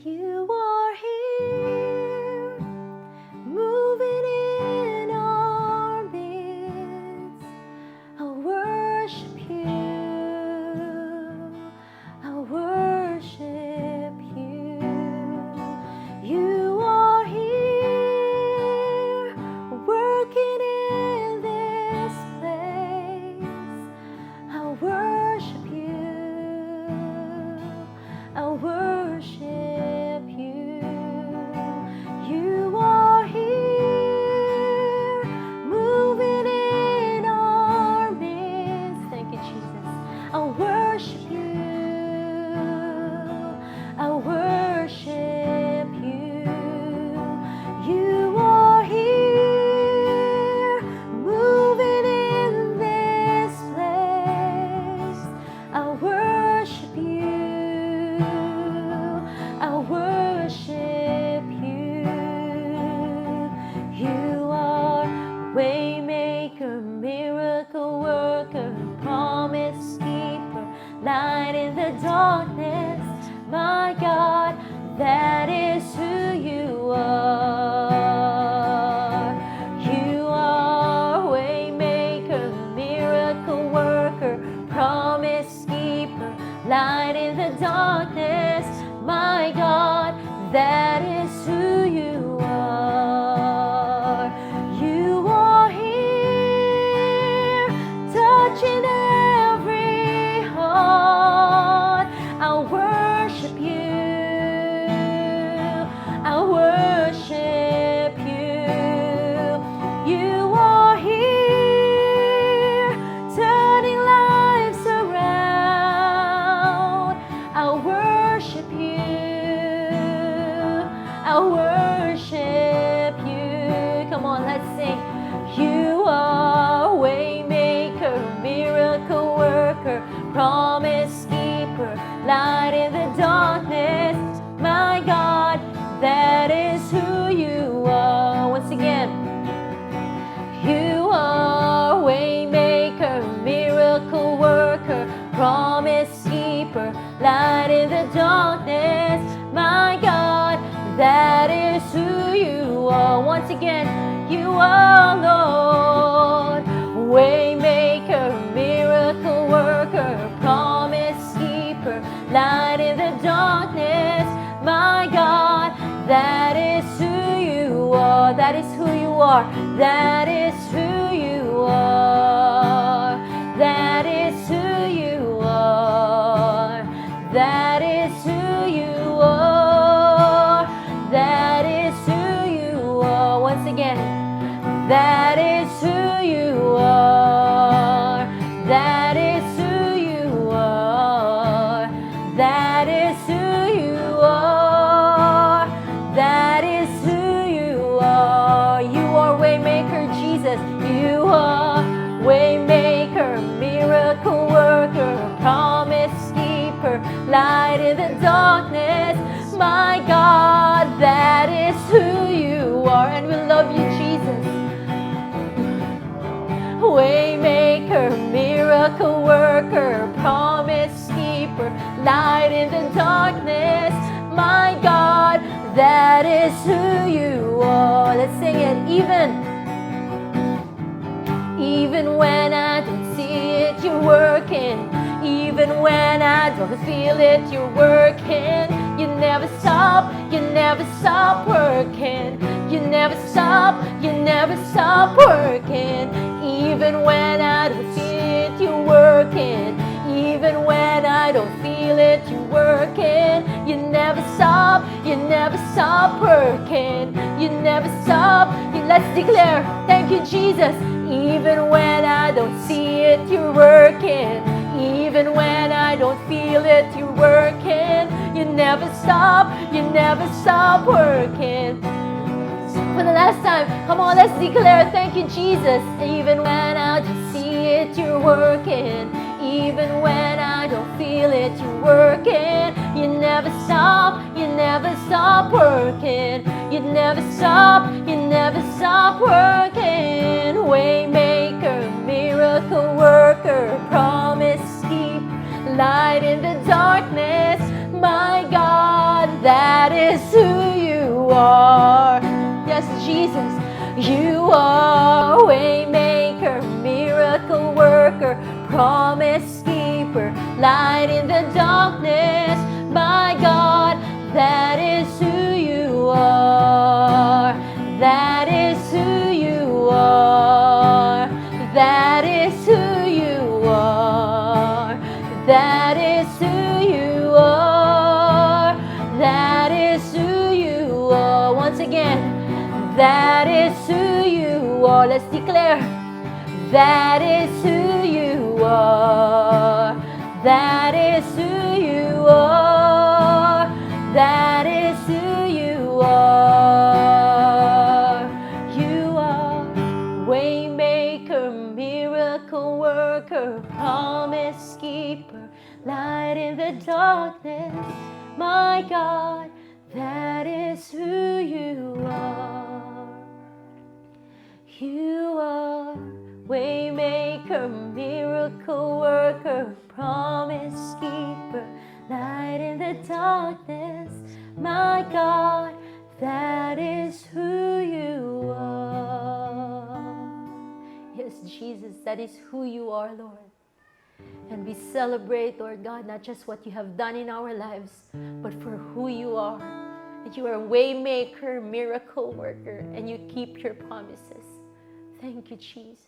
You are here, moving in our midst. I worship you. I worship you. You are here, working in this place. I worship you. I worship you. You are here, moving in our midst. Thank you, Jesus. I worship you. I worship you. You are here, moving in this place. I worship you. I worship you. You are waymaker, miracle worker, promise keeper, light in the darkness. My God, that is who you are. You are waymaker, miracle worker, promise keeper, light in the darkness. My God, that is who you are. You are here, touching every heart. I worship you. I worship you. You are here, turning lives around. I worship you. I worship you. Come on, let's sing. You are waymaker, miracle worker, promise keeper, light in the darkness. My God, that is who you are. Once again, you are waymaker, miracle worker, promise keeper, light in the darkness. My God, that is who you are. Once again, you are Lord, waymaker, miracle worker, promise keeper, light in the darkness. My God, that is who you are. That is who you are. That is who you are. That is who you are. That is who you are. That is who you are. Once again, that is who you are. That is who you are. That is who you are. That is who you are. You are waymaker, Jesus. You are waymaker, miracle worker, promise keeper, light in the darkness. My God, that is who you are. And we love you, Jesus. Waymaker, miracle worker, promise keeper, light in the darkness. My God, that is who you are. Let's sing it. Even when I don't see it, you're working. Even when I don't feel it, you're working. You never stop working. You never stop working. Even when I don't see it, you're working. Even when I don't feel it, you're working. You never stop working. You never stop. Let's declare, thank you, Jesus. Even when I don't see it, you're working. Even when I don't feel it, you're working. You never stop working. For the last time, come on, let's declare, thank you, Jesus. Even when I don't see it, you're working. Even when I don't feel it, you're working. You never stop working. You never stop working. Waymaker, miracle worker, promise keep, light in the darkness. My God, that is who you are. Yes, Jesus, you are waymaker, miracle worker, promise keeper, light in the darkness. My God, that is who you are. That is who you are. That is who you are. That is who you are. That is who you are. Once again, that is who you are. Let's declare. That is who you are. That is who you are. That is who you are. You are waymaker, miracle worker, promise keeper, light in the darkness. My God, that is who you are. You are waymaker, miracle worker, promise keeper, light in the darkness. My God, that is who you are. Yes, Jesus, that is who you are, Lord. And we celebrate, Lord God, not just what you have done in our lives, but for who you are. That you are a waymaker, miracle worker, and you keep your promises. Thank you, Jesus.